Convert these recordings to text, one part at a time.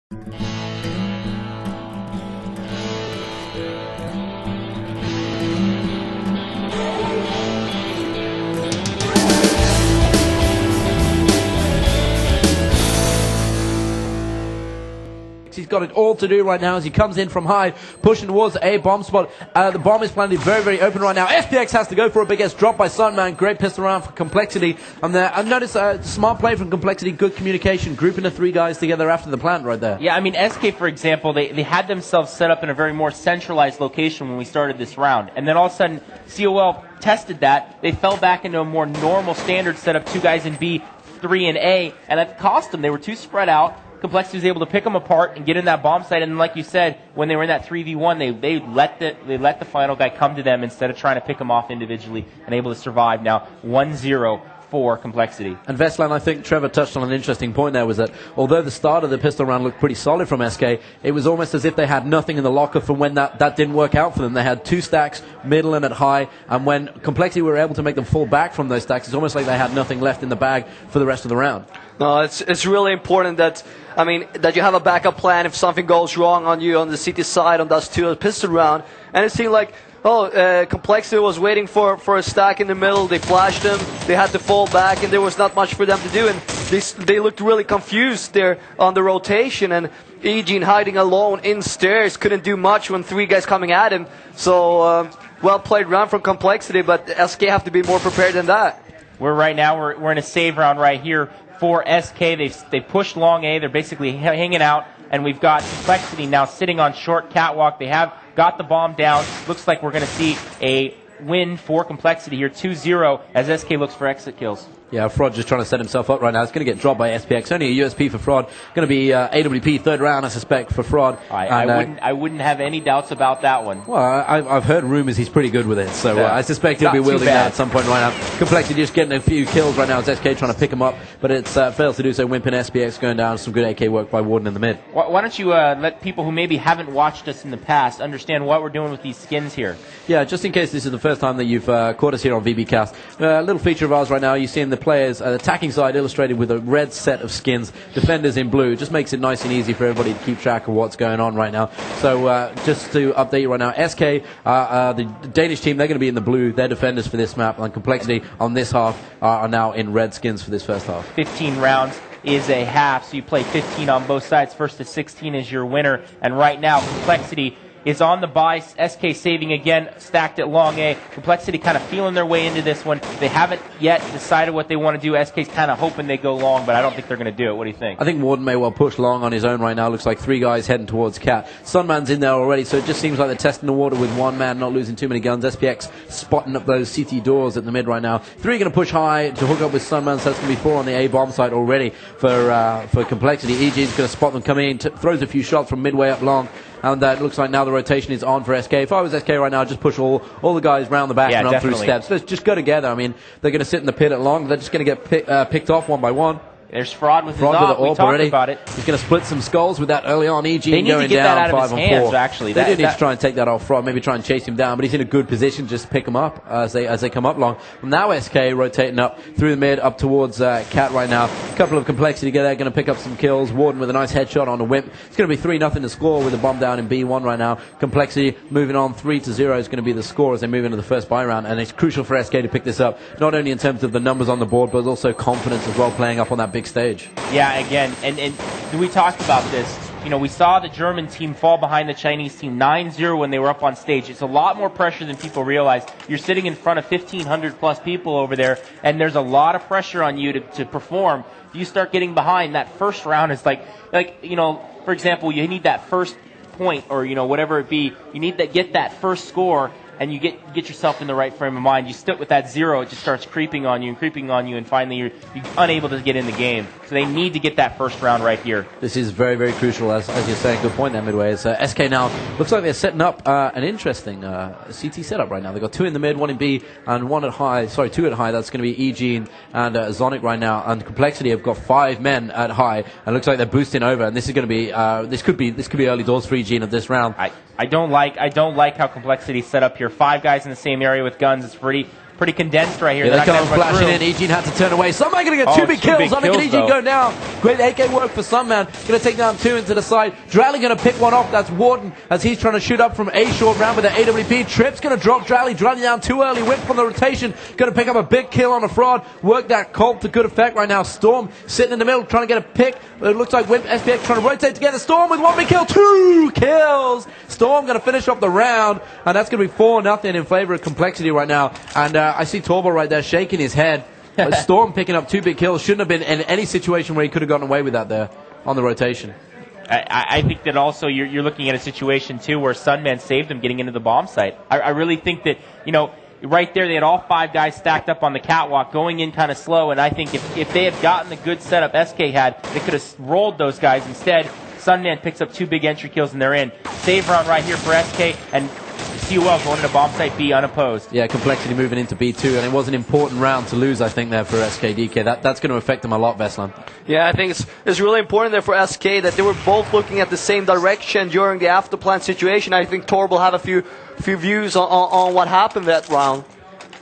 He's got it all to do right now as he comes in from high, pushing towards a bomb spot. The bomb is planted very, very open right now. SPX has to go for a big S drop by Sunman. Great pistol round for Complexity. And I've noticed a smart play from Complexity, good communication, grouping the three guys together after the plant right there. Yeah, I mean, SK, for example, they had themselves set up in a very more centralized location when we started this round. And then all of a sudden, coL tested that. They fell back into a more normal standard setup, two guys in B, three in A, and that cost them. They were too spread out. Complexity was able to pick them apart and get in that bomb site, and like you said, when they were in that 3v1, they let the final guy come to them instead of trying to pick them off individually, and able to survive now 1-0 for Complexity. And Vestland, I think Trevor touched on an interesting point there, was that although the start of the pistol round looked pretty solid from SK, it was almost as if they had nothing in the locker from when that didn't work out for them. They had two stacks, middle and at high, and when Complexity were able to make them fall back from those stacks, it's almost like they had nothing left in the bag for the rest of the round. No, it's really important that, I mean, that you have a backup plan if something goes wrong on you on the CT side on those two pistol round. And it seemed like, Complexity was waiting for a stack in the middle. They flashed them. They had to fall back, and there was not much for them to do. And they looked really confused there on the rotation. And Eugene hiding alone in stairs couldn't do much when three guys coming at him. So well played round from Complexity, but SK have to be more prepared than that. We're in a save round right here for SK. They pushed long A. They're basically hanging out, and we've got Complexity now sitting on short catwalk. They have got the bomb down. Looks like we're going to see a win for Complexity here, 2-0, as SK looks for exit kills. Yeah, Fraud just trying to set himself up right now. It's going to get dropped by SPX. Only a USP for Fraud. Going to be AWP third round, I suspect, for Fraud. I wouldn't have any doubts about that one. Well, I've heard rumors he's pretty good with it, so I suspect he'll be wielding that at some point right now. Complexity just getting a few kills right now as SK trying to pick him up, but it fails to do so. Wimpin SPX going down. Some good AK work by Warden in the mid. Why don't you let people who maybe haven't watched us in the past understand what we're doing with these skins here? Yeah, just in case this is the first time that you've caught us here on VBcast. A little feature of ours right now. You're seeing the players attacking side illustrated with a red set of skins, defenders in blue. It just makes it nice and easy for everybody to keep track of what's going on right now. So just to update you right now, SK, the Danish team, they're going to be in the blue. They're defenders for this map, and Complexity on this half are now in red skins for this first half. 15 rounds is a half, so you play 15 on both sides. First to 16 is your winner, and right now Complexity is on the buy. SK saving again, stacked at long A. Complexity kind of feeling their way into this one. They haven't yet decided what they want to do. SK's kind of hoping they go long, but I don't think they're going to do it. What do you think? I think Warden may well push long on his own right now. Looks like three guys heading towards Cat. Sunman's in there already, so it just seems like they're testing the water with one man, not losing too many guns. SPX spotting up those CT doors at the mid right now. Three going to push high to hook up with Sunman, so that's going to be four on the A bomb site already for Complexity. EG's going to spot them coming in, throws a few shots from midway up long. And it looks like now the rotation is on for SK. If I was SK right now, I'd just push all the guys round the back and up through steps. Let's just go together. I mean, they're going to sit in the pit at long. They're just going to get picked off one by one. There's Fraud with his AWP. We talked about it. He's going to split some skulls with that early on. EG they need going to get down that out of 5 his on hands, 4. Actually, they do need to try and take that off Fraud. Maybe try and chase him down, but he's in a good position just to pick him up as they come up long. Now SK rotating up through the mid up towards Cat right now. A couple of Complexity together, going to pick up some kills. Warden with a nice headshot on a Wimp. It's going to be 3-0 to score with the bomb down in B1 right now. Complexity moving on 3-0 is going to be the score as they move into the first buy round, and it's crucial for SK to pick this up, not only in terms of the numbers on the board, but also confidence as well, playing up on that big stage. Yeah, again, and we talked about this. You know, we saw the German team fall behind the Chinese team 9-0 when they were up on stage. It's a lot more pressure than people realize. You're sitting in front of 1,500 plus people over there, and there's a lot of pressure on you to perform. You start getting behind. That first round is like you know, for example, you need that first point, or you know, whatever it be. You need to get that first score, and you get yourself in the right frame of mind. You stick with that 0, it just starts creeping on you, and finally you're unable to get in the game. So they need to get that first round right here. This is very, very crucial, as you're saying. Good point there, Midway. As SK now looks like they're setting up an interesting CT setup right now. They've got 2 in the mid, 1 in B, and 1 at high. Sorry, 2 at high. That's going to be Eugene and Zonic right now. And Complexity have got 5 men at high, and looks like they're boosting over. And this is going to be this could be early doors for Eugene of this round. I don't like how Complexity set up here. 5 guys in the same area with guns. It's pretty pretty condensed right here. Yeah, They're they not come gonna have much flashing room. in. Eugene had to turn away. Sunman going to get two big kills. Sunman and Eugene go down. Great AK work for Sunman. Going to take down two into the side. Drally going to pick one off. That's Warden as he's trying to shoot up from a short round with the AWP. Tripp's going to drop Drally. Drally down too early. Whip from the rotation. Going to pick up a big kill on a fraud. Work that coL to good effect right now. Storm sitting in the middle trying to get a pick. It looks like Wimp SPX trying to rotate together. Storm with one big kill. 2 kills. Storm going to finish off the round. And that's going to be 4-0 in favor of Complexity right now. And I see Torbo right there shaking his head. Storm picking up 2 big kills. Shouldn't have been in any situation where he could have gotten away with that there on the rotation. I think that also you're looking at a situation, too, where Sunman saved him getting into the bomb site. I really think that, right there they had all 5 guys stacked up on the catwalk going in kind of slow, and I think if they had gotten the good setup SK had, they could have rolled those guys. Instead, Sunman picks up 2 big entry kills and they're in. Save round right here for SK, and coL going to bomb site B unopposed. Yeah, Complexity moving into B2, and it was an important round to lose, I think, there for SKDK. That's going to affect them a lot, Veslan. Yeah, I think it's really important there for SK that they were both looking at the same direction during the afterplan situation. I think Torb will have a few views on what happened that round.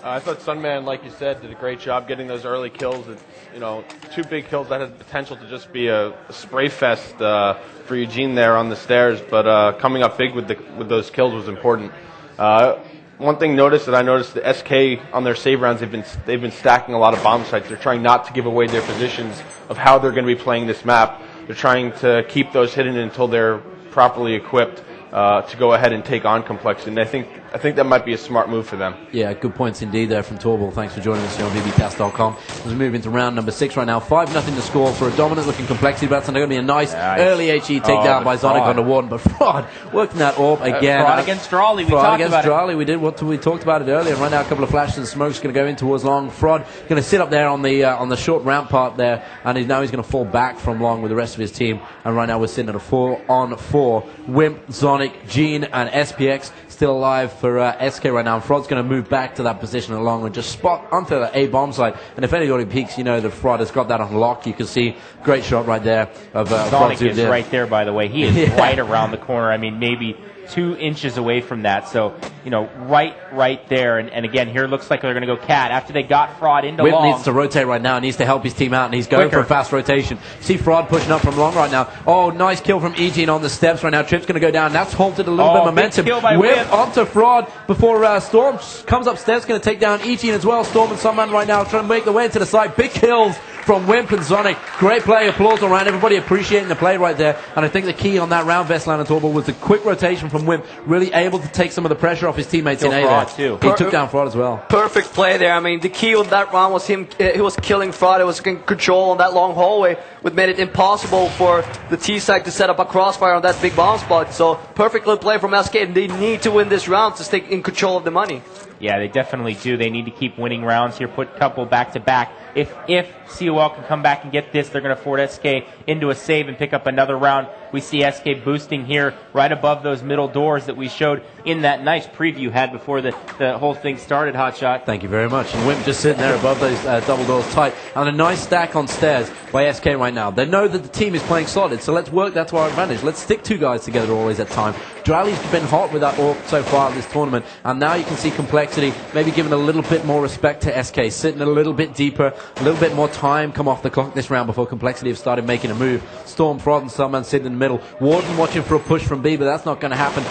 I thought Sunman, like you said, did a great job getting those early kills. 2 big kills that had the potential to just be a spray fest for Eugene there on the stairs. But coming up big with those kills was important. One thing I noticed the SK on their save rounds, they've been stacking a lot of bomb sites. They're trying not to give away their positions of how they're going to be playing this map. They're trying to keep those hidden until they're properly equipped to go ahead and take on Complexity. And I think that might be a smart move for them. Yeah, good points indeed there from Torval. Thanks for joining us here on VBcast.com. As we move into round number 6 right now, 5-0 to score for a dominant-looking Complexity. But that's going to be a nice early HE takedown by Zonic onto Warden. But Fraud working that orb again. Fraud against Drawley. Fraud against Drawley. We talked about it earlier. And right now, a couple of flashes and smoke's going to go in towards Long. Fraud going to sit up there on the short rampart there, and now he's going to fall back from Long with the rest of his team. And right now, we're sitting at a 4-on-4. Wimp, Zonic, Gene, and SPX still alive for SK right now. And Fraud's going to move back to that position along and just spot onto the A bomb site. And if anybody peeks, that Fraud has got that on lock. You can see great shot right there of Zonic is right there, by the way. He is right around the corner. I mean, maybe 2 inches away from that. So, right there. And again, here it looks like they're going to go Cat. After they got Fraud into Whip Long. needs to rotate right now. Needs to help his team out. And he's going for a fast rotation. See Fraud pushing up from Long right now. Oh, nice kill from Eugene on the steps right now. Trip's going to go down. That's halted a little bit of momentum. Whip onto Fraud before Storm comes upstairs. Going to take down Eugene as well. Storm and Sunman right now trying to make their way into the side. Big kills from Wimp and Zonic. Great play, applause all around. Everybody appreciating the play right there. And I think the key on that round, Veslan and Torbo, was the quick rotation from Wimp, really able to take some of the pressure off his teammates in A there. Too. He took down Fraud as well. Perfect play there. I mean, the key on that round was him. He was killing Fraud. It was control on that long hallway, which made it impossible for the T-side to set up a crossfire on that big bomb spot. So perfect little play from SK, and they need to win this round to stay in control of the money. Yeah, they definitely do. They need to keep winning rounds here, put a couple back-to-back. If coL can come back and get this, they're going to force SK into a save and pick up another round. We see SK boosting here right above those middle doors that we showed in that nice preview you had before the whole thing started, Hotshot. Thank you very much. And Wimp just sitting there above those double doors tight. And a nice stack on stairs by SK right now. They know that the team is playing solid, so let's work that to our advantage. Let's stick 2 guys together always at time. Drally's been hot with that orb so far this tournament, and now you can see Complexity maybe giving a little bit more respect to SK, sitting a little bit deeper, a little bit more time come off the clock this round before Complexity have started making a move. Storm, Fraud, and Sunman sitting in the middle. Warden watching for a push from B, but that's not going to happen.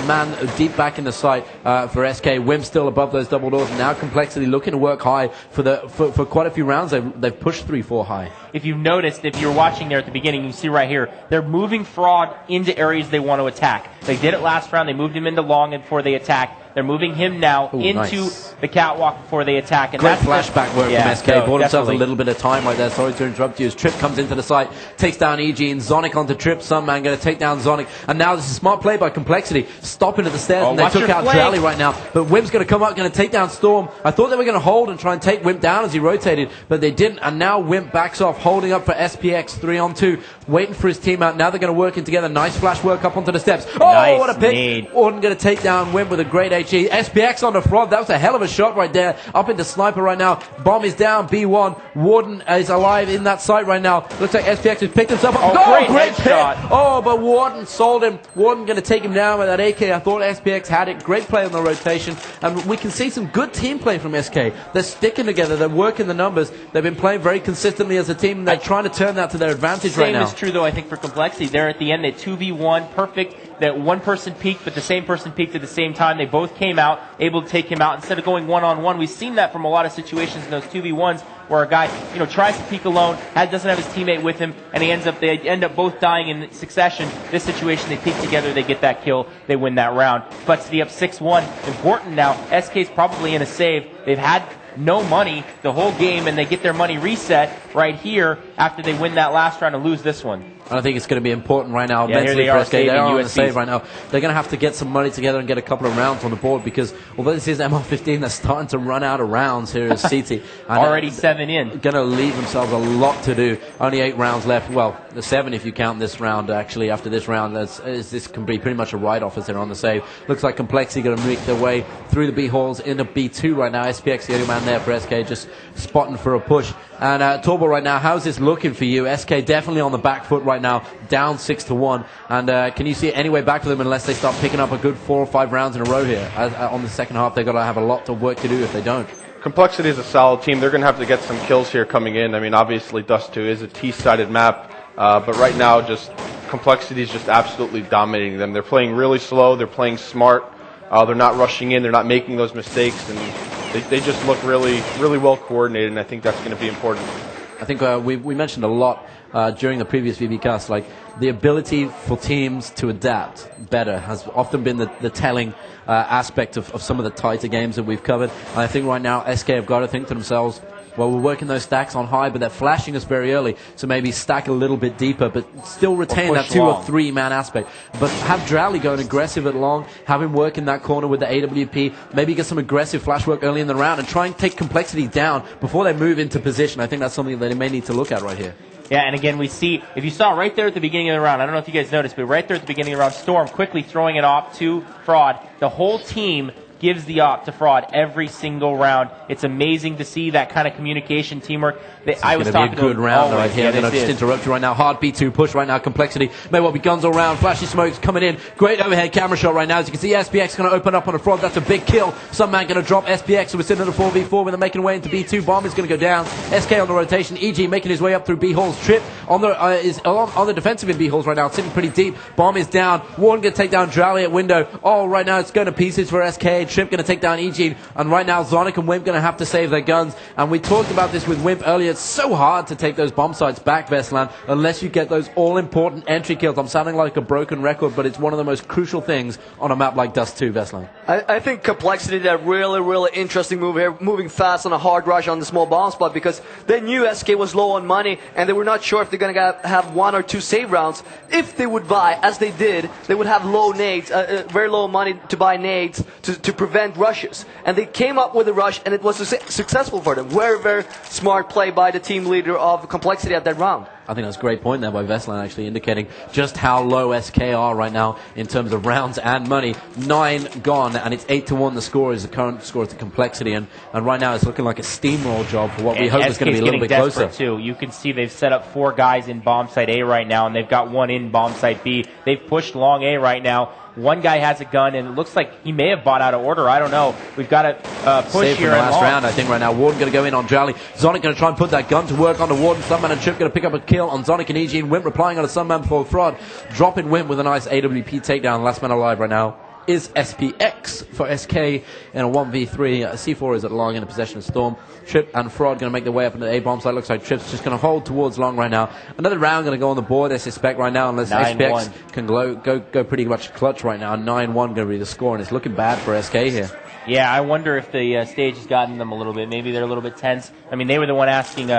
Man deep back in the site for SK. Wim still above those double doors, and now Complexity looking to work high for quite a few rounds. They've pushed 3-4 high. If you've noticed, if you're watching there at the beginning, you see right here, they're moving Fraud into areas they want to attack. They did it last round. They moved him into Long before they attack. They're moving him now into the catwalk before they attack. And great flashback work from SK. No, bought himself a little bit of time right there. Sorry to interrupt you. As Trip comes into the site, takes down EG, and Zonic onto Trip. Sunman going to take down Zonic. And now this is a smart play by Complexity. Stopping at the stairs, and they took out Drally right now. But Wimp's going to come up, going to take down Storm. I thought they were going to hold and try and take Wimp down as he rotated, but they didn't. And now Wimp backs off, holding up for SPX 3-on-2, waiting for his team out. Now they're going to work in together. Nice flash work up onto the steps. Oh, nice what a pick. Warden going to take down Wimp with a great HG. SPX on the front. That was a hell of a shot right there. Up into Sniper right now. Bomb is down. B1. Warden is alive in that site right now. Looks like SPX has picked himself up. Oh, great pick. shot. Oh, but Warden sold him. Warden going to take him down with that AK. I thought SPX had it. Great play on the rotation. And we can see some good team play from SK. They're sticking together. They're working the numbers. They've been playing very consistently as a team. And they're trying to turn that to their advantage right now. Same is true, though, I think, for Complexity. They're at the end at 2v1. Perfect. That one person peaked, but the same person peaked at the same time. They both came out, able to take him out instead of going one-on-one. We've seen that from a lot of situations in those 2v1s where a guy, tries to peek alone, doesn't have his teammate with him, and they end up both dying in succession. This situation, they peek together, they get that kill, they win that round. Complexity up 6-1. Important now. SK's probably in a save. They've had no money the whole game, and they get their money reset right here after they win that last round and lose this one. And I think it's going to be important right now, Yeah, mentally here for they SK. They are on the USBs. save right now. They're going to have to get some money together and get a couple of rounds on the board because although this is MR15, they're starting to run out of rounds here at CT. Already 7 in. Going to leave themselves a lot to do. Only 8 rounds left. Well, the 7 if you count this round, actually. After this round, this can be pretty much a write-off as they're on the save. Looks like Complexity going to make their way through the B halls into B2 right now. SPX, the only man there for SK, just spotting for a push. And Torbo right now, how's this looking for you? SK definitely on the back foot right now, down 6-1. And can you see any way back for them unless they start picking up a good 4 or 5 rounds in a row here? On the second half, they've got to have a lot of work to do if they don't. Complexity is a solid team. They're going to have to get some kills here coming in. I mean, obviously, Dust 2 is a T-sided map. But right now, Complexity is just absolutely dominating them. They're playing really slow. They're playing smart. They're not rushing in. They're not making those mistakes. And they just look really, really well coordinated, and I think that's going to be important. I think we mentioned a lot during the previous VB cast, like the ability for teams to adapt better has often been the telling aspect of some of the tighter games that we've covered. And I think right now SK have got to think to themselves, well, we're working those stacks on high, but they're flashing us very early, so maybe stack a little bit deeper, but still retain that 2 or 3 man aspect. But have Drowley going aggressive at long, have him work in that corner with the AWP, maybe get some aggressive flash work early in the round, and try and take Complexity down before they move into position. I think that's something that they may need to look at right here. Yeah, and again, we see, if you saw right there at the beginning of the round, I don't know if you guys noticed, but right there at the beginning of the round, Storm quickly throwing it off to Fraud. The whole team gives the op to Fraud every single round. It's amazing to see that kind of communication, teamwork. I was talking to a good round right here. I'm going to just interrupt you right now. Hard B2 push right now. Complexity may well be guns all round. Flashy smokes coming in. Great overhead camera shot right now. As you can see, SPX going to open up on the Fraud. That's a big kill. Some man going to drop SPX. So we're sitting at a 4v4 when they're making way into B2. Bomb is going to go down. SK on the rotation. EG making his way up through B halls. Trip on the is on the defensive in B halls right now. Sitting pretty deep. Bomb is down. Warren going to take down Drowley at window. Oh, right now it's going to pieces for SK. Trip going to take down EG. And right now Zonic and Wimp going to have to save their guns. And we talked about this with Wimp earlier. It's so hard to take those bomb sites back, Vestland, unless you get those all-important entry kills. I'm sounding like a broken record, but it's one of the most crucial things on a map like Dust 2, Vestland. I think Complexity did a really, really interesting move here, moving fast on a hard rush on the small bomb spot because they knew SK was low on money and they were not sure if they're going to have 1 or 2 save rounds. If they would buy, as they did, they would have low nades, very low money to buy nades to prevent rushes. And they came up with a rush and it was successful for them. Very, very smart play by the team leader of Complexity at that round. I think that's a great point there by Vestland, actually indicating just how low SK are right now in terms of rounds and money. 9 gone, and it's 8-1. The score is the current score to Complexity, and right now it's looking like a steamroll job for what we hope is going to be a little bit closer. Too. You can see they've set up 4 guys in bomb site A right now, and they've got 1 in bomb site B. They've pushed long A right now. One guy has a gun, and it looks like he may have bought out of order. I don't know. We've got to push Save here. From the last round, I think, right now. Warden going to go in on Drowley. Zonic going to try and put that gun to work on the Warden. Sunman and Chip going to pick up a kill on Zonic and EG. And Wimp replying on a Sunman before Fraud. Dropping Wimp with a nice AWP takedown. Last man alive right now is SPX for SK in a 1v3. C4 is at long in the possession of Storm. Trip and Fraud going to make their way up into the A-bomb site. Looks like Trip's just going to hold towards long right now. Another round going to go on the board, I suspect, right now, unless SPX can go pretty much clutch right now. 9-1 going to be the score, and it's looking bad for SK here. Yeah, I wonder if the stage has gotten them a little bit. Maybe they're a little bit tense. I mean, they were the one asking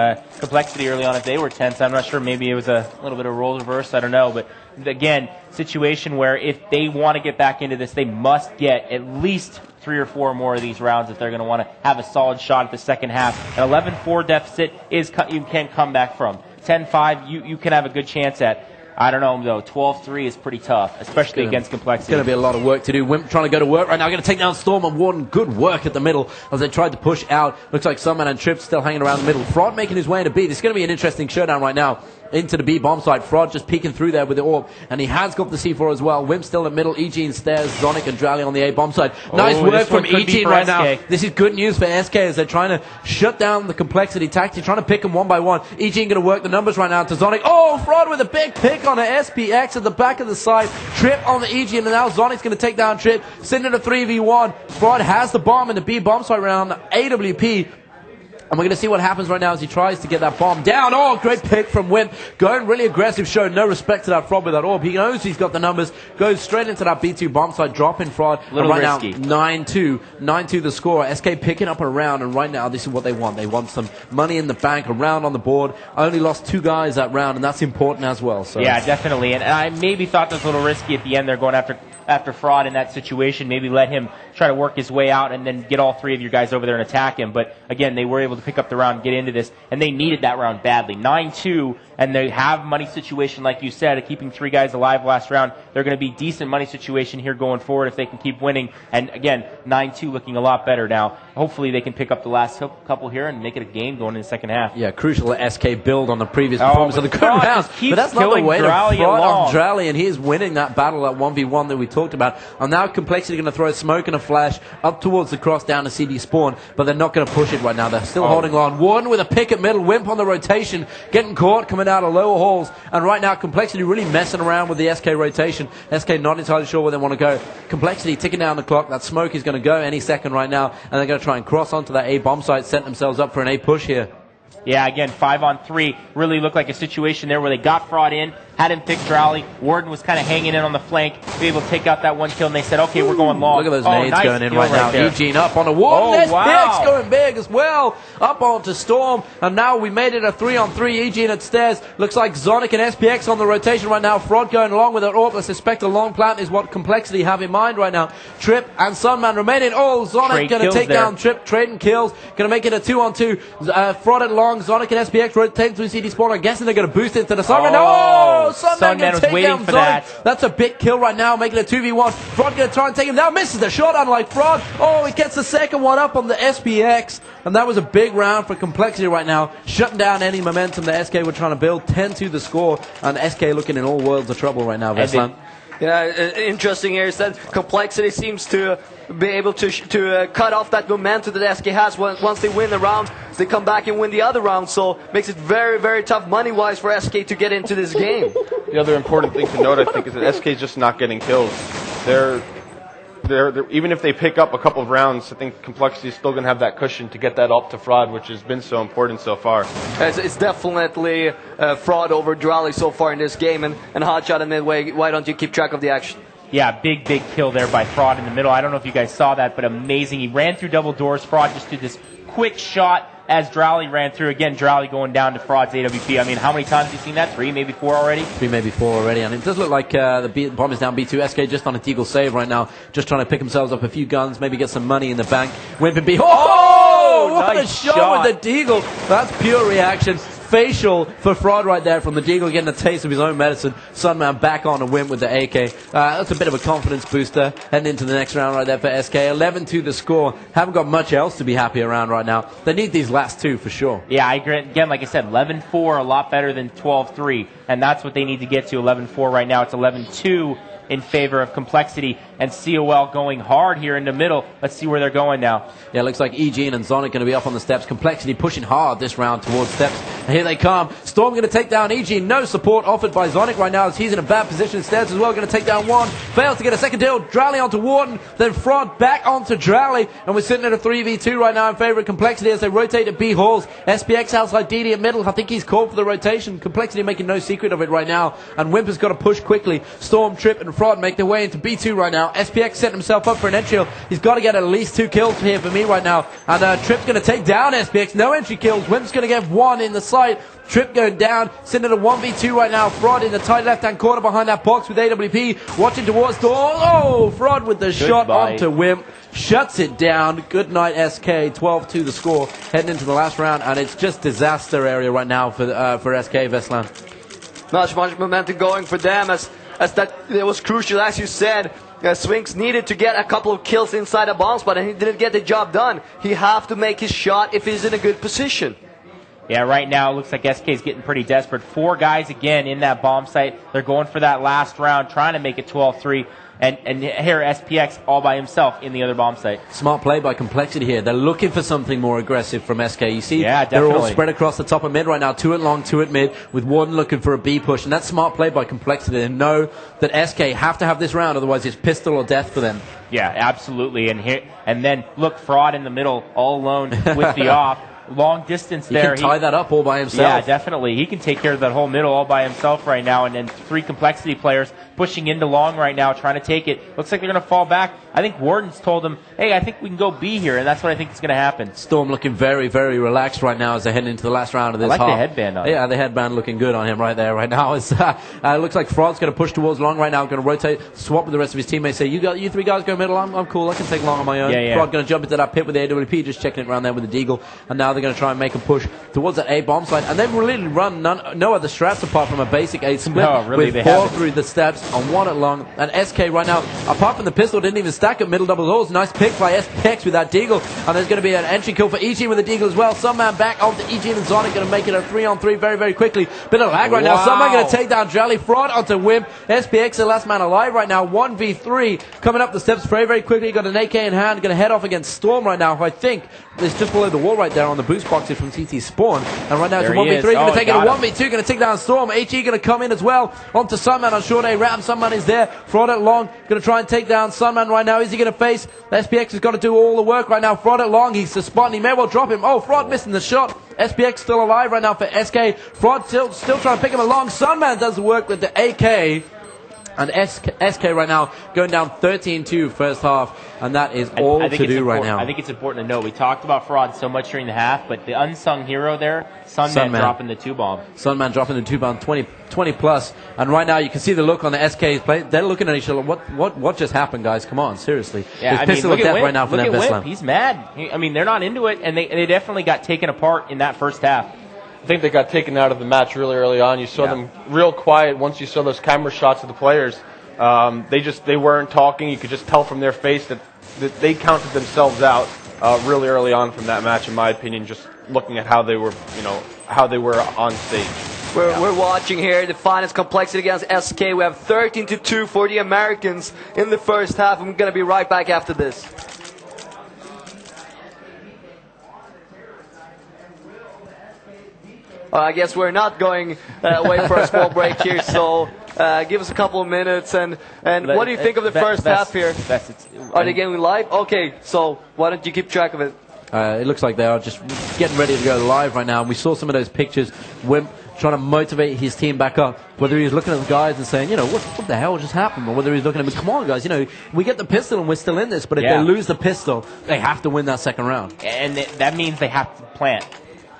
Complexity early on if they were tense. I'm not sure. Maybe it was a little bit of role reverse. I don't know. But again, situation where if they want to get back into this, they must get at least 3 or 4 more of these rounds if they're going to want to have a solid shot at the second half. An 11-4 deficit is you can come back from. 10-5 you can have a good chance at. I don't know, though. 12-3 is pretty tough, especially against Complexity. It's going to be a lot of work to do. Wimp trying to go to work right now. Going to take down Storm and Warden. Good work at the middle as they tried to push out. Looks like Sunman and Trip still hanging around the middle. Fraud making his way into B. This is going to be an interesting showdown right now. Into the B bomb site. Fraud just peeking through there with the orb. And he has got the C4 as well. Wimp still in the middle. Eugene stairs. Zonic and Drally on the A bomb site. Nice work from Eugene right now. This is good news for SK as they're trying to shut down the Complexity tactic. Trying to pick them one by one. Eugene going to work the numbers right now to Zonic. Oh, Fraud with a big pick on a SPX at the back of the side. Trip on the Eugene. And now Zonic's going to take down Trip. Sending a 3v1. Fraud has the bomb in the B bomb site round. AWP. And we're going to see what happens right now as he tries to get that bomb down. Oh, great pick from Wimp. Going really aggressive, showing no respect to that Fraud with that orb. He knows he's got the numbers. Goes straight into that B2 bomb site, dropping Fraud. Little right risky. Now, 9-2. 9-2 the score. SK picking up a round, and right now this is what they want. They want some money in the bank, a round on the board. Only lost 2 guys that round, and that's important as well. So. Yeah, definitely. And I maybe thought that was a little risky at the end. They're going after Fraud in that situation. Maybe let him try to work his way out and then get all 3 of your guys over there and attack him. But again, they were able to pick up the round, get into this, and they needed that round badly. 9-2, and they have money situation, like you said, of keeping 3 guys alive last round. They're going to be decent money situation here going forward if they can keep winning. And again, 9-2 looking a lot better now. Hopefully they can pick up the last couple here and make it a game going in the second half. Yeah, crucial that SK build on the previous performance of the good rounds. But that's not the way to Fraud on Drally, and he is winning that battle at 1v1 that we talked about. And now Complexity going to throw a smoke and a flash up towards the cross down to CD spawn, but they're not going to push it right now. They're still holding on. Warden with a pick at middle. Wimp on the rotation, getting caught, coming out of lower halls. And right now Complexity really messing around with the SK rotation. SK not entirely sure where they want to go. Complexity ticking down the clock. That smoke is going to go any second right now, and they're going to try and cross onto that A bomb site, set themselves up for an A push here. Yeah, again, 5-on-3 really looked like a situation there where they got Fraud in, had him pick Drowley. Warden was kind of hanging in on the flank, be able to take out that 1 kill, and they said, okay, we're going long. Look at those nades nice going in right now. There. Eugene up on a wall. Oh, wow. SPX going big as well. Up onto Storm, and now we made it a 3-on-3. Eugene at stairs. Looks like Zonic and SPX on the rotation right now. Fraud going along with it. Orb, I suspect a long plant is what Complexity have in mind right now. Trip and Sunman remaining. Oh, Zonic going to take down Trip, trading kills. Going to make it a 2-on-2. Fraud at long. Zonic and SPX rotating through CD spawn. I'm guessing they're going to boost into the Sunman. Oh, Sunman was waiting for that. That's a big kill right now, making it a 2v1. Fraud going to try and take him down. Misses the shot, unlike Fraud. Oh, he gets the second one up on the SPX. And that was a big round for Complexity right now, shutting down any momentum that SK were trying to build. 10-2 the score, and SK looking in all worlds of trouble right now, Veslan. Yeah, interesting here is that Complexity seems to be able to cut off that momentum that SK has once they win the round. They come back and win the other round, so makes it very, very tough money-wise for SK to get into this game. The other important thing to note, I think, is that SK is just not getting kills. They're even if they pick up a couple of rounds, I think Complexity is still going to have that cushion to get that up to Fraud, which has been so important so far. It's definitely Fraud over Drally so far in this game, and Hotshot and Midway, why don't you keep track of the action? Yeah, big kill there by Fraud in the middle. I don't know if you guys saw that, but amazing. He ran through double doors. Fraud just did this quick shot as Drowley ran through. Again, Drowley going down to Fraud's AWP. I mean, how many times have you seen that? 3, maybe 4 already? 3, maybe 4 already. And it does look like the bomb is down B2. SK just on a Deagle save right now. Just trying to pick themselves up a few guns, maybe get some money in the bank. Wimp and B. Oh! What nice a shot with the Deagle. That's pure reaction. Facial for Fraud right there from the Deagle, getting a taste of his own medicine. Sunman back on a win with the AK. That's a bit of a confidence booster heading into the next round right there for SK. 11-2 the score. Haven't got much else to be happy around right now. They need these last 2 for sure. Yeah, I agree. Again, like I said, 11-4, a lot better than 12-3. And that's what they need to get to, 11-4 right now. It's 11-2 in favor of Complexity, and coL going hard here in the middle. Let's see where they're going now. Yeah, looks like Eugene and Zonic going to be up on the steps. Complexity pushing hard this round towards steps. And here they come. Storm going to take down Eugene. No support offered by Zonic right now as he's in a bad position. Stairs as well going to take down one. Fails to get a second deal. Drally onto Warden. Then Fraud back onto Drally. And we're sitting at a 3v2 right now in favor of Complexity as they rotate to B halls. SPX outside DD at middle. I think he's called for the rotation. Complexity making no secret of it right now. And Wimp has got to push quickly. Storm, Trip, and Fraud make their way into B2 right now. SPX setting himself up for an entry. He's got to get at least 2 kills here for me right now. And Trip's going to take down SPX. No entry kills. Wimp's going to get 1 in the site. Trip going down, sitting at a 1v2 right now. Fraud in the tight left-hand corner behind that box with AWP, watching towards door. Oh, Fraud with the shot onto Wimp. Shuts it down. Good night, SK. 12-2 the score. Heading into the last round, and it's just disaster area right now for SK Veslan. Not much momentum going for them as that it was crucial, as you said. Swings needed to get a couple of kills inside the bomb spot, and he didn't get the job done. He have to make his shot if he's in a good position. Yeah, right now it looks like SK is getting pretty desperate. 4 guys again in that bomb site. They're going for that last round, trying to make it 12-3. And here SPX all by himself in the other bomb site. Smart play by Complexity here. They're looking for something more aggressive from SK. You see, yeah, they're all spread across the top of mid right now. 2 at long, 2 at mid, with Warden looking for a B push. And that's smart play by Complexity. They know that SK have to have this round, otherwise it's pistol or death for them. Yeah, absolutely. And then look, Fraud in the middle, all alone with the off. Long distance there. He can tie that up all by himself. Yeah, definitely. He can take care of that whole middle all by himself right now. And then 3 Complexity players pushing into long right now, trying to take it. Looks like they're going to fall back. I think Warden's told him, hey, I think we can go B here, and that's what I think is going to happen. Storm looking very, very relaxed right now as they're heading into the last round of this half. I like the headband on him. Yeah, the headband looking good on him right there right now. It looks like Fraud's going to push towards long right now, going to rotate, swap with the rest of his teammates, say, you 3 guys go middle, I'm cool, I can take long on my own. Yeah. Fraud going to jump into that pit with the AWP, just checking it around there with the Deagle, and now they're going to try and make a push towards that A bomb site, and they've really run no other strats apart from a basic A split with 4 through the steps on 1 at long, and SK right now, apart from the pistol, didn't even stack at middle double doors. Nice pick by SPX with that Deagle, and there's going to be an entry kill for EG with the Deagle as well. Sunman back onto EG and Zonic, going to make it a 3-on-3 very, very quickly. Bit of lag right now. Sunman going to take down Jolly. Fraud onto Wimp. SPX the last man alive right now. 1v3 coming up the steps very, very quickly. Got an AK in hand, going to head off against Storm right now, who I think is just below the wall right there on the boost boxes from CT Spawn. And right now it's a 1v3, going to take it a 1v2, going to take down Storm. HE going to come in as well onto Sunman on short A ram. Sunman is there. Fraud at long, going to try and take down Sunman right now. Is he going to face? SPX has got to do all the work right now. Fraud at long, he's the spot, and he may well drop him. Oh, Fraud missing the shot. SPX still alive right now for SK. Fraud still trying to pick him along. Sunman does the work with the AK. And SK right now going down 13-2 first half, and that is all to do right now. I think it's important to note, we talked about Fraud so much during the half, but the unsung hero there, Sunman dropping the 2-bomb. Sunman dropping the 2-bomb, 20 plus, and right now you can see the look on the SK's play. They're looking at each other. What just happened, guys? Come on, seriously. Yeah, There's pistol of death right now for them. Wimp. He's mad. I mean, they're not into it, and they definitely got taken apart in that first half. I think they got taken out of the match really early on. You saw them real quiet once you saw those camera shots of the players. They weren't talking. You could just tell from their face that they counted themselves out really early on from that match, in my opinion, just looking at how they were, on stage. We're watching here the finest Complexity against SK. We have 13-2 for the Americans in the first half. I'm going to be right back after this. I guess we're not going away for a small break here, so give us a couple of minutes. And what do you think of the first half here? Are they getting live? Okay, so why don't you keep track of it? It looks like they are just getting ready to go live right now. And we saw some of those pictures. Wimp trying to motivate his team back up. Whether he's looking at the guys and saying, what the hell just happened? Or whether he's looking at them, come on, guys, we get the pistol and we're still in this. But if they lose the pistol, they have to win that second round. And that means they have to plant.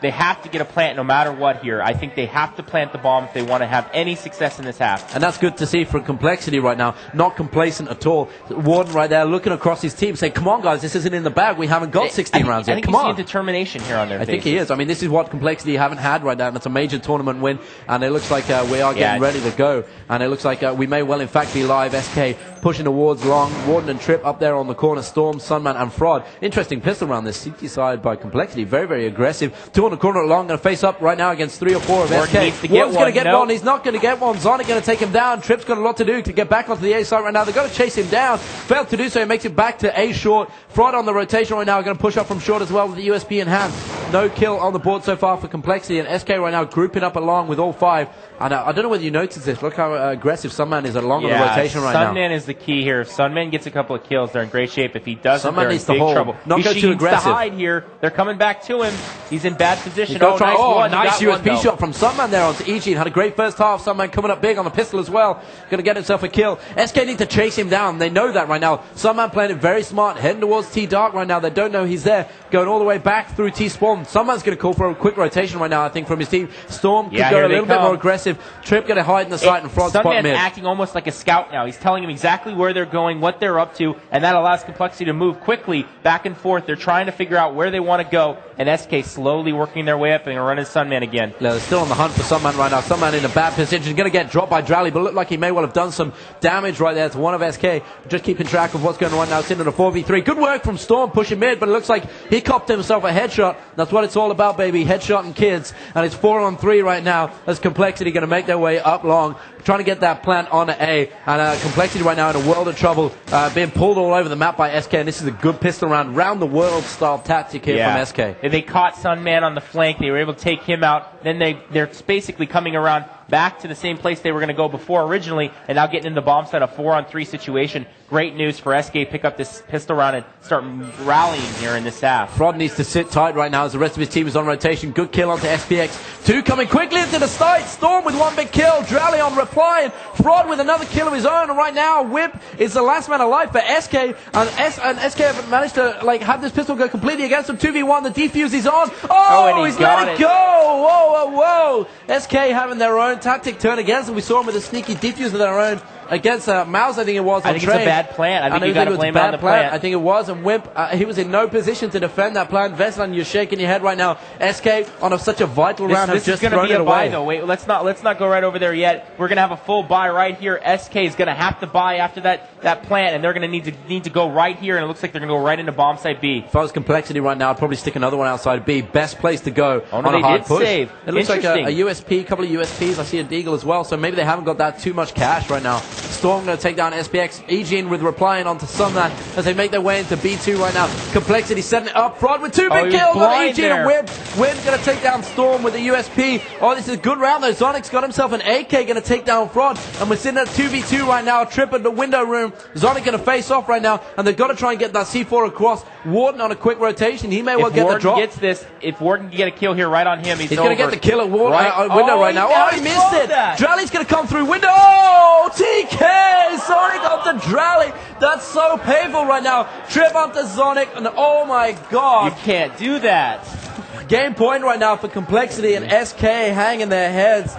They have to get a plant no matter what here. I think they have to plant the bomb if they want to have any success in this half. And that's good to see from Complexity right now. Not complacent at all. Warden right there looking across his team saying, come on, guys, this isn't in the bag. We haven't got 16 rounds yet. Come on. I think he's seeing determination here on their faces. I think he is. I mean, this is what Complexity haven't had right now, and it's a major tournament win. And it looks like we are getting ready to go. And it looks like we may well, in fact, be live. SK pushing towards long. Warden and Trip up there on the corner. Storm, Sunman, and Fraud. Interesting pistol round this CT side by Complexity. Very, very aggressive. 2 on the corner at long. Going to face up right now against 3 or 4 of SK. Warden's going to get one. He's not going to get one. Zonic going to take him down. Trip's got a lot to do to get back onto the A side right now. They've got to chase him down. Failed to do so. He makes it back to A short. Fraud on the rotation right now. Going to push up from short as well with the USP in hand. No kill on the board so far for Complexity. And SK right now grouping up along with all 5. And I don't know whether you noticed this. Look how aggressive Sunman is along on the rotation right now. Sunman is the key here. If Sunman gets a couple of kills, they're in great shape. If he doesn't, they're in big trouble. Not go too aggressive. To hide here. They're coming back to him. He's in bad position. Nice USP shot from Sunman there onto EG. Had a great first half. Sunman coming up big on the pistol as well. Going to get himself a kill. SK need to chase him down. They know that right now. Sunman playing it very smart. Heading towards T-Dark right now. They don't know he's there. going all the way back through T-Spawn. Someone's going to call for a quick rotation right now, I think, from his team. Storm could go a little bit more aggressive. Trip going to hide in the site and Frog spot mid. Sunman's acting almost like a scout now. He's telling him exactly where they're going, what they're up to, and that allows Complexity to move quickly back and forth. They're trying to figure out where they want to go, and SK slowly working their way up and running Sunman again. Yeah, they're still on the hunt for Sunman right now. Sunman in a bad position. Going to get dropped by Drally, but look like he may well have done some damage right there to one of SK. Just keeping track of what's going on right now. It's into the 4v3. Good work from Storm pushing mid, but it looks like he copped himself a headshot. That's what it's all about, baby. Headshot and kids. And it's 4-on-3 right now as Complexity going to make their way up long, trying to get that plant on A. And Complexity right now in a world of trouble, being pulled all over the map by SK. And this is a good pistol round the world style tactic here from SK. They caught Sunman on the flank. They were able to take him out. Then they're basically coming around back to the same place they were going to go before originally, and now getting in the bomb site, a 4-on-3 situation. Great news for SK. Pick up this pistol round and start rallying here in this half. Frod needs to sit tight right now as the rest of his team is on rotation. Good kill onto SPX. 2 coming quickly into the site. Storm with 1 big kill. Drally on reply. Frod with another kill of his own. And right now, Whip is the last man alive for SK. And SK have managed to have this pistol go completely against him. 2v1. The defuse is on. Oh, he's let it go. Whoa. SK having their own tactic turn against them. We saw him with a sneaky defuse of their own against Mouse, I think it was. I think it's a bad plan. I think you got to blame it on the plan. I think it was, and Wimp, he was in no position to defend that plan. Veslan, you're shaking your head right now. SK on such a vital round has just thrown it away. This is going to be a buy, though. Wait, let's not go right over there yet. We're going to have a full buy right here. SK is going to have to buy after that plant, and they're going to need to go right here, and it looks like they're going to go right into bomb site B. If I was Complexity right now, I'd probably stick another one outside B. Best place to go on a hard push. Save. It looks like a USP, couple of USPs. I see a Deagle as well, so maybe they haven't got that too much cash right now. Storm going to take down SPX. Eugene with replying onto Sunman as they make their way into B2 right now. Complexity setting it up. Frod with 2 big kills on Eugene and Wimp. Wimp's going to take down Storm with a USP. Oh, this is a good round though. Zonic's got himself an AK, going to take down Frod. And we're sitting at 2v2 right now. Trip at the window room. Zonic going to face off right now. And they've got to try and get that C4 across. Warden on a quick rotation. He may well get the drop. If Warden can get a kill here right on him, he's going to get the kill at window right now. Oh, he missed it. Drally's going to come through window. Oh, TK! Sonic onto Drally. That's so painful right now. Trip onto Sonic, and oh my god. You can't do that. Game point right now for Complexity and SK hanging their heads.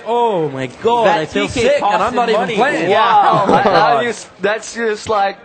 Oh my god, I feel sick, and I'm not even playing. Wow. That's just like,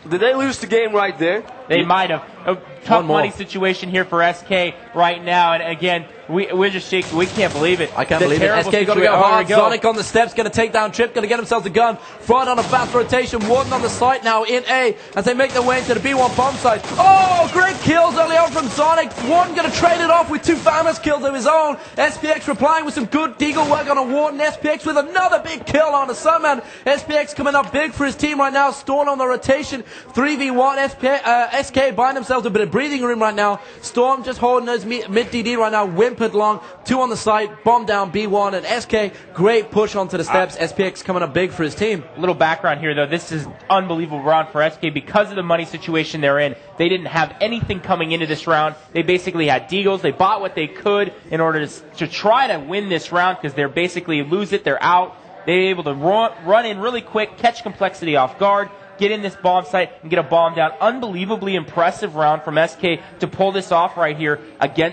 did they lose the game right there? They might have. A tough money situation here for SK right now, and again, we're just shaking. We can't believe it. I can't believe it. SK got to go hard. Sonic on the steps, going to take down Trip, going to get himself a gun. Front on a fast rotation. Warden on the site now in A as they make their way into the B1 bomb site. Oh, great kills early on from Sonic. Warden going to trade it off with 2 famous kills of his own. SPX replying with some good deagle work on a Warden. SPX with another big kill on a Sunman. SPX coming up big for his team right now. Storm on the rotation. 3v1. SK buying themselves a bit of breathing room right now. Storm just holding those mid DD right now. Whimpered long. 2 on the site. Bomb down B1 and SK. Great push onto the steps. SPX coming up big for his team. A little background here though. This is unbelievable round for SK because of the money situation they're in. They didn't have anything coming into this round. They basically had deagles. They bought what they could in order to try to win this round because they're basically lose it. They're out. They're able to run in really quick, catch Complexity off guard, get in this bomb site and get a bomb down. Unbelievably impressive round from SK to pull this off right here,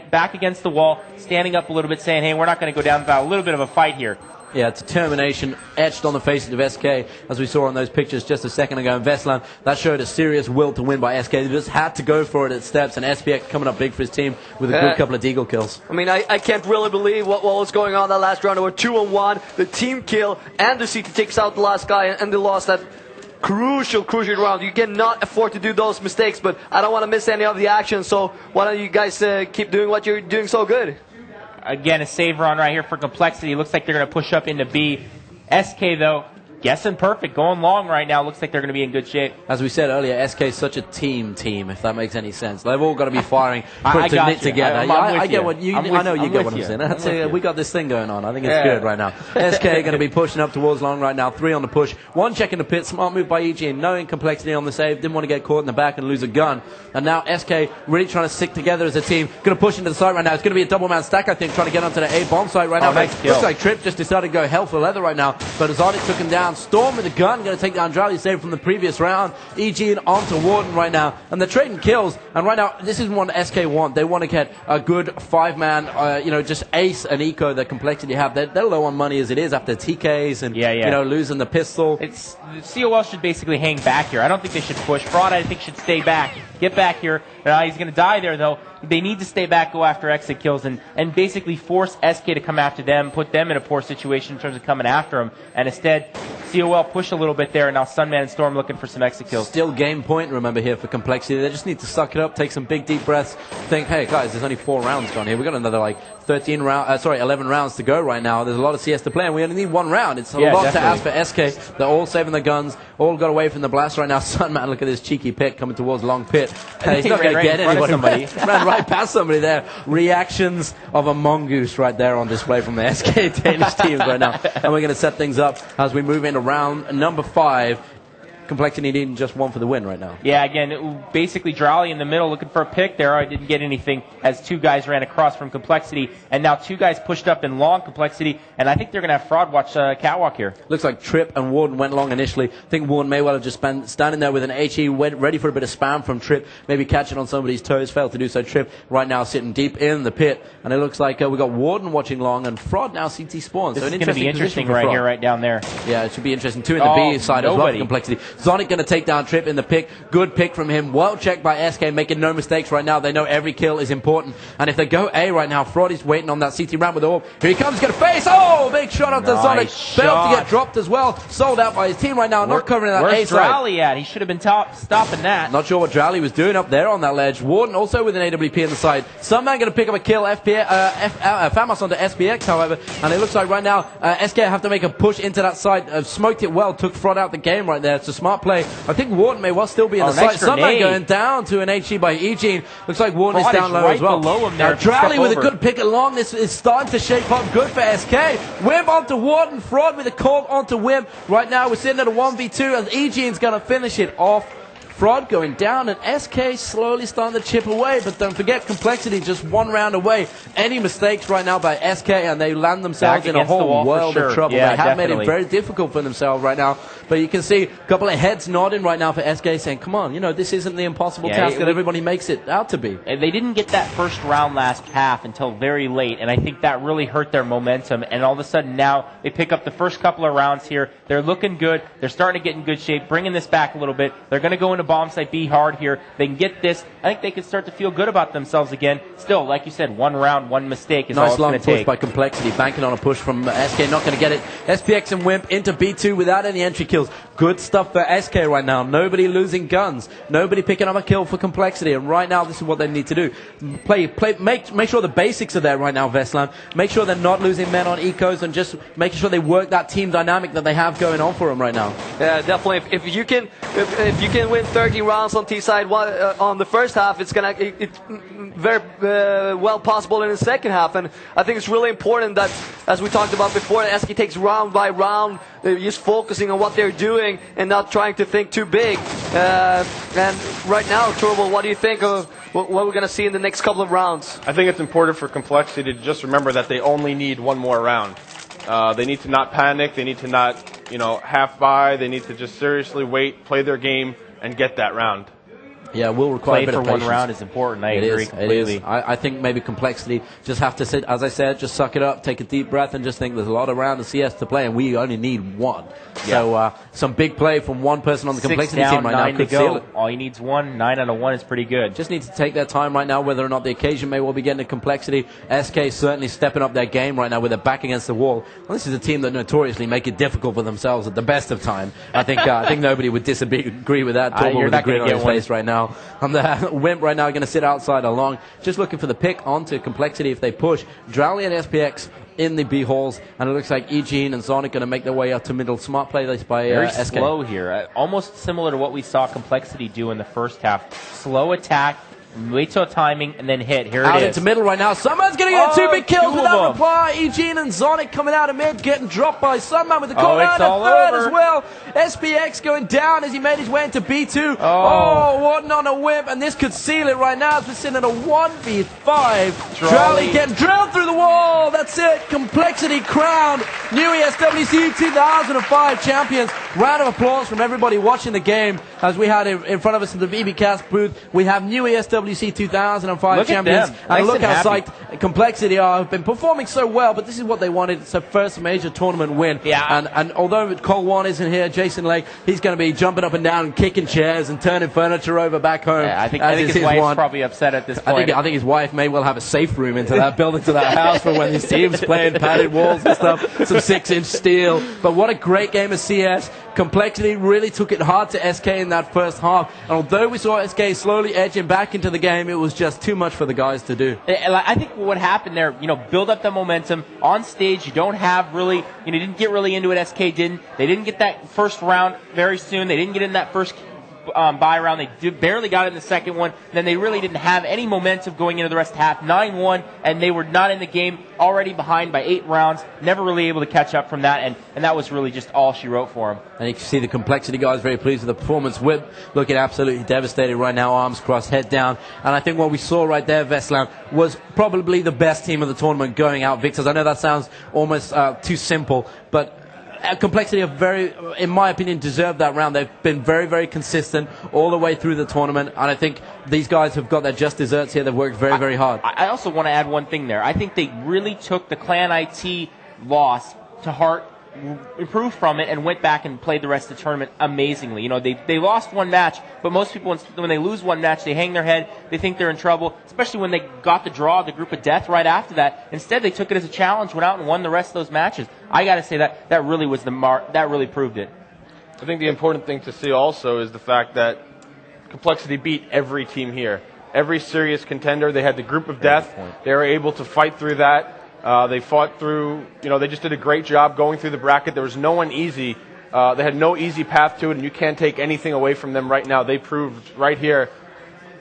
back against the wall, standing up a little bit, saying, hey, we're not going to go down without a little bit of a fight here. Yeah, determination etched on the faces of SK, as we saw in those pictures just a second ago in Veslan. That showed a serious will to win by SK. They just had to go for it at steps, and SPX coming up big for his team with a good couple of deagle kills. I mean, I can't really believe what was going on that last round. They were 2-on-1, the team kill, and the CT takes out the last guy, and they lost that crucial round. You cannot afford to do those mistakes, but I don't want to miss any of the action, so why don't you guys keep doing what you're doing so good? Again, a save run right here for Complexity. Looks like they're going to push up into B. SK, though, guessing perfect, going long right now. Looks like they're going to be in good shape. As we said earlier, SK is such a team, if that makes any sense. They've all got to be firing to knit together. I get what you. I know you get what I'm saying. We got this thing going on. I think it's good right now. SK going to be pushing up towards long right now. 3 on the push. 1 check in the pit. Smart move by Eugene. Knowing Complexity on the save. Didn't want to get caught in the back and lose a gun. And now SK really trying to stick together as a team. Going to push into the site right now. It's going to be a double man stack, I think, trying to get onto the A bomb site right now. Nice looks like Trip just decided to go hell for leather right now. But Azadi took him down. down Storm with a gun, going to take down Drally, saved from the previous round. EG onto Warden right now, and they're trading kills. And right now, this is what SK want. They want to get a good 5-man, just ace and eco the Complexity have. They're low on money as it is after TKs and losing the pistol. It's coL should basically hang back here. I don't think they should push. Fraud, I think, should stay back. Get back here. He's going to die there, though. They need to stay back, go after exit kills, and basically force SK to come after them, put them in a poor situation in terms of coming after them. And instead, coL push a little bit there, and now Sunman and Storm looking for some exit kills. Still game point, remember, here for Complexity. They just need to suck it up, take some big deep breaths, think, hey, guys, there's only 4 rounds gone here. We've got another, 11 rounds to go right now. There's a lot of CS to play, and we only need 1 round. It's a lot to ask for SK. They're all saving the guns, all got away from the blast right now. Sunman, look at this cheeky pick coming towards Long Pit. He's not going to get anybody. Ran right past somebody there. Reactions of a mongoose right there on display from the SK Danish teams right now. And we're going to set things up as we move into round number 5. Complexity needing just 1 for the win right now. Yeah, again, basically Drally in the middle looking for a pick there. I didn't get anything as 2 guys ran across from Complexity, and now 2 guys pushed up in long Complexity, and I think they're going to have Fraud watch catwalk here. Looks like Trip and Warden went long initially. I think Warden may well have just been standing there with an HE, ready for a bit of spam from Trip, maybe catching on somebody's toes, failed to do so. Trip right now sitting deep in the pit, and it looks like we've got Warden watching long, and Fraud now CT spawns. This is going to be interesting right here, right down there. Yeah, it should be interesting. 2 in the B side as well for Complexity. Zonic going to take down Trip in the pick. Good pick from him. Well checked by SK, making no mistakes right now. They know every kill is important. And if they go A right now, Fraud is waiting on that CT ramp with the orb. Here he comes, going to face. Oh, big shot off the Zonic. Failed to get dropped as well. Sold out by his team right now. Not covering that A side. Where's Drally at? He should have been stopping that. Not sure what Drally was doing up there on that ledge. Warden also with an AWP on the side. Sunman going to pick up a kill. Famos onto SPX, however. And it looks like right now SK have to make a push into that side. Smoked it well. Took Fraud out the game right there. It's a smart play. I think Warden may well still be in the side. Sunman going down to an HE by Eugene. Looks like Warden is down low as well. Below him there. Now Drally with a good pick along. This is starting to shape up good for SK. Wimp onto Warden. Fraud with a call onto Wimp. Right now we're sitting at a 1v2 and Eugene's going to finish it off. Fraud going down, and SK slowly starting to chip away, but don't forget Complexity just 1 round away. Any mistakes right now by SK, and they land themselves in a whole world of trouble. Yeah, they have made it very difficult for themselves right now, but you can see a couple of heads nodding right now for SK, saying, come on, this isn't the impossible task that everybody makes it out to be. They didn't get that first round last half until very late, and I think that really hurt their momentum, and all of a sudden now they pick up the first couple of rounds here. They're looking good. They're starting to get in good shape, bringing this back a little bit. They're going to go into bomb site B hard here. They can get this. I think they can start to feel good about themselves again. Still, like you said, 1 round, 1 mistake is all it's going to take. Nice long push by Complexity, banking on a push from SK, not going to get it. SPX and Wimp into B2 without any entry kills. Good stuff for SK right now. Nobody losing guns. Nobody picking up a kill for Complexity. And right now, this is what they need to do. Make sure the basics are there right now, Vestland. Make sure they're not losing men on ecos and just making sure they work that team dynamic that they have going on for them right now. Yeah, definitely. If you can win 30 rounds on T side on the first half, it's very well possible in the second half. And I think it's really important that, as we talked about before, SK takes round by round, just focusing on what they're doing and not trying to think too big. And right now, Turbo, what do you think of what we're going to see in the next couple of rounds? I think it's important for Complexity to just remember that they only need 1 more round. They need to not panic. They need to not, half buy. They need to just seriously wait, play their game, and get that round. Yeah, will require a bit of patience. 1 round is important. I agree completely. It is. I think maybe Complexity just have to sit, as I said, just suck it up, take a deep breath, and just think there's a lot of round of CS to play, and we only need 1. Yeah. So some big play from one person on the Complexity team right now could seal it. All he needs 1. 9 out of 1 is pretty good. Just need to take their time right now, whether or not the occasion may well be getting to Complexity. SK certainly stepping up their game right now with their back against the wall. Well, this is a team that notoriously make it difficult for themselves at the best of time. I think nobody would disagree with that. You're not going to get his face right now. Wimp right now going to sit outside along, just looking for the pick onto Complexity if they push. Drally and SPX in the B halls, and it looks like Eugene and Sonic going to make their way up to middle. Smart play this by very SK. Slow here, almost similar to what we saw Complexity do in the first half. Slow attack, Wait till timing and then hit. Here Out it is. into middle right now. Sunman's going to get two big kills two with that of them. reply. Eugene and Zonic coming out of mid, getting dropped by Sunman with the call it's out. all A third over. as well. SPX going down as he made his way into B2. Oh. One on a whip, and this could seal it right now as we're sitting at a 1v5. Drolly. Getting drilled through the wall. That's it. Complexity crowned. New ESWC 2005 champions. Round of applause from everybody watching the game as we had in front of us in the VBcast booth. We have new ESWC 2005 Look at champions. them. And Nice look and how happy. psyched Complexity are. Have been performing so well, but this is what they wanted. It's their first major tournament win. Yeah. And although coL isn't here, Jason Lake, he's going to be jumping up and down and kicking chairs and turning furniture over back home. Yeah, I think as his is wife's one. probably upset at this point. I think his wife may well have a safe room into that building to that house for when these teams playing padded walls and stuff, some 6-inch steel. But what a great game of CS. Complexity really took it hard to SK in that first half. And although we saw SK slowly edging back into the game, it was just too much for the guys to do. I think what happened there, build up the momentum on stage. You don't have really, didn't get really into it. SK didn't. They didn't get that first round very soon. They didn't get in that first bye round. They barely got it in the second one. Then they really didn't have any momentum going into the rest of half. 9-1, and they were not in the game, already behind by 8 rounds. Never really able to catch up from that, and that was really just all she wrote for them. And you can see the Complexity guys very pleased with the performance. Whip looking absolutely devastated right now, arms crossed, head down. And I think what we saw right there, Veslam, was probably the best team of the tournament going out victors. I know that sounds almost too simple, but Complexity have very, in my opinion, deserved that round. They've been very, very consistent all the way through the tournament, and I think these guys have got their just desserts here. They've worked very, very hard. I also want to add one thing there. I think they really took the Clan IT loss to heart, improved from it, and went back and played the rest of the tournament amazingly. They lost one match, but most people, when they lose one match, they hang their head, they think they're in trouble, especially when they got the draw, the group of death right after that. Instead, they took it as a challenge, went out and won the rest of those matches. I got to say that really was that really proved it. I think the important thing to see also is the fact that Complexity beat every team here. Every serious contender, they had the group of death. They were able to fight through that. They fought through, they just did a great job going through the bracket. There was no one easy. They had no easy path to it, and you can't take anything away from them right now. They proved right here,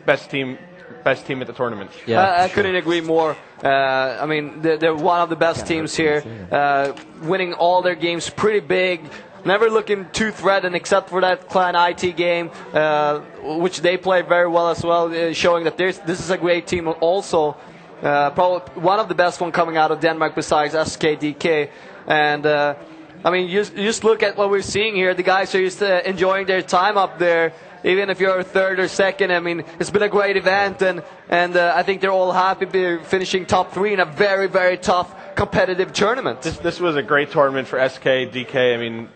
best team at the tournament. Yeah, I couldn't agree more. I mean, they're one of the best teams here, winning all their games pretty big. Never looking too threatened except for that Clan IT game, which they play very well as well, showing that this is a great team also. Probably one of the best one coming out of Denmark besides SKDK. And I mean, you just look at what we're seeing here. The guys are just enjoying their time up there. Even if you're third or second, I mean, it's been a great event, and I think they're all happy finishing top 3 in a very, very tough competitive tournament. This was a great tournament for SKDK. I mean,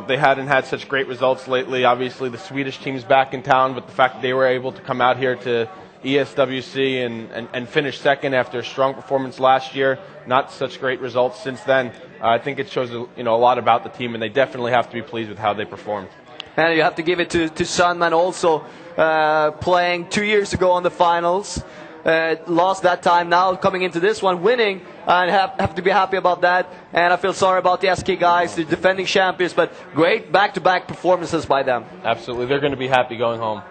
they hadn't had such great results lately. Obviously, the Swedish team's back in town, but the fact that they were able to come out here to ESWC and finish second after a strong performance last year, not such great results since then. I think it shows a lot about the team, and they definitely have to be pleased with how they performed. And you have to give it to Sunman also, playing 2 years ago on the finals. Lost that time, now coming into this one winning, and have to be happy about that. And I feel sorry about the SK guys, the defending champions, but great back-to-back performances by them. Absolutely, they're going to be happy going home.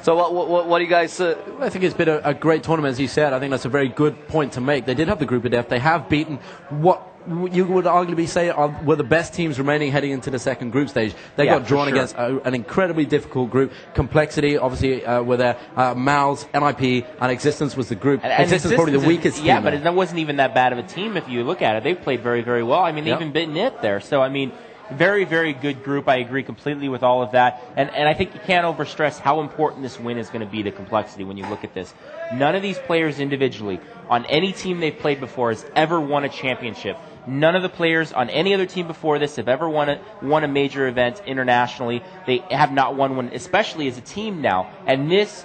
So what do you guys... I think it's been a great tournament, as you said. I think that's a very good point to make. They did have the group of death. They have beaten what you would arguably say were the best teams remaining heading into the second group stage. They got drawn against an incredibly difficult group. Complexity, obviously, were there. Mal's, NIP, and Existence was the group. And Existence probably the weakest team. Yeah, but that wasn't even that bad of a team if you look at it. They played very, very well. I mean, they even beaten it there. So, I mean... Very, very good group. I agree completely with all of that. And I think you can't overstress how important this win is going to be to Complexity when you look at this. None of these players individually, on any team they've played before, has ever won a championship. None of the players on any other team before this have ever won a major event internationally. They have not won one, especially as a team now. And this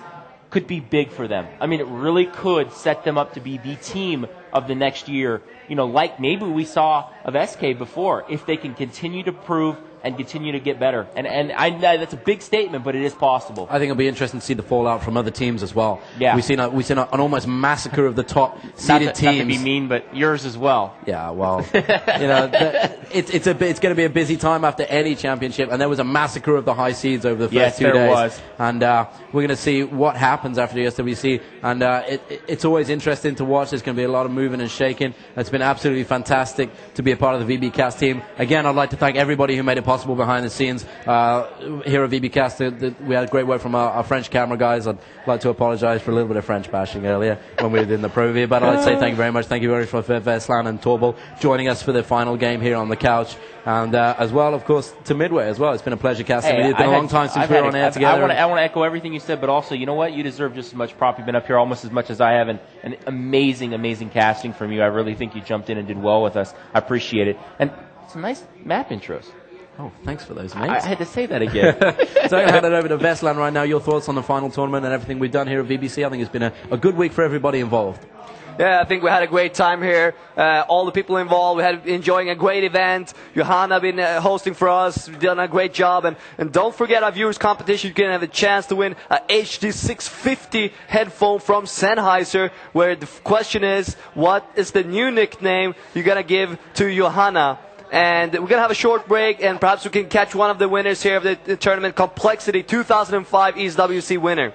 could be big for them. I mean, it really could set them up to be the team of the next year, like maybe we saw of SK before. If they can continue to prove and continue to get better. And I know that's a big statement, but it is possible. I think it'll be interesting to see the fallout from other teams as well. Yeah. We've seen an almost massacre of the top seeded teams. Not to be mean, but yours as well. Yeah, well, it's going to be a busy time after any championship, and there was a massacre of the high seeds over the first 2 days. Yes, there was. And we're going to see what happens after the ESWC, and it's always interesting to watch. There's going to be a lot of moving and shaking. It's been absolutely fantastic to be a part of the VBcast team. Again, I'd like to thank everybody who made it possible behind the scenes here at VBcast. We had great work from our French camera guys. I'd like to apologize for a little bit of French bashing earlier when we were in the Pro V, but I'd like to say thank you very much. Thank you very much for Verslan and Torbal joining us for the final game here on the couch, and as well, of course, to Midway as well. It's been a pleasure casting with you. It's been a long time since we were on air together. I want to echo everything you said, but also, you know what? You deserve just as much prop. You've been up here almost as much as I have, and an amazing, amazing casting from you. I really think you jumped in and did well with us. I appreciate it. And some nice map intros. Oh, thanks for those, mate. I had to say that again. So I'm going to hand it over to Verslan right now. Your thoughts on the final tournament and everything we've done here at VBC? I think it's been a good week for everybody involved. Yeah, I think we had a great time here. All the people involved, we had enjoying a great event. Johanna been hosting for us, done a great job. And don't forget our viewers competition. You can have a chance to win a HD 650 headphone from Sennheiser, where the question is, what is the new nickname you're going to give to Johanna? And we're going to have a short break, and perhaps we can catch one of the winners here of the tournament, Complexity 2005 ESWC winner.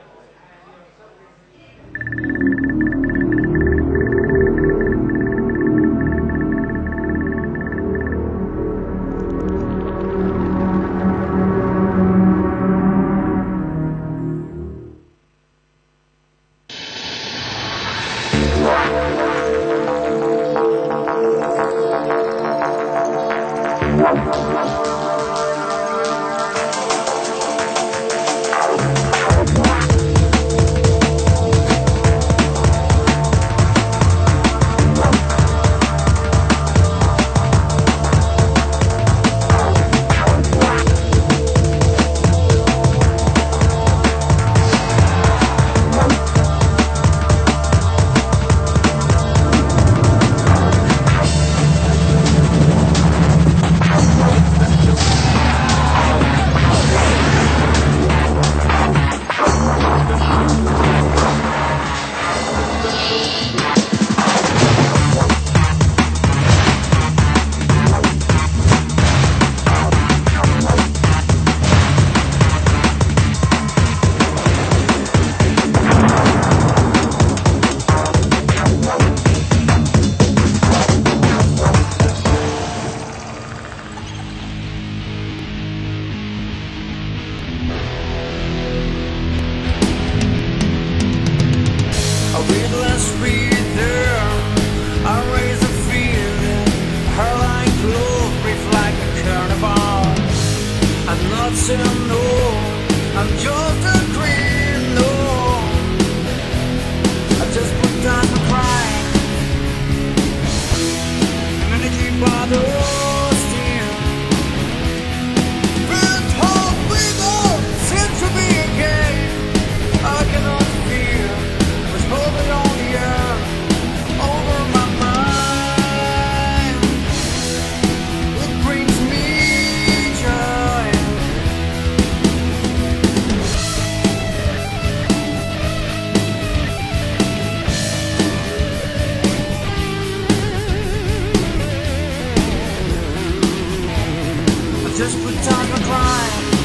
Just put down the crime.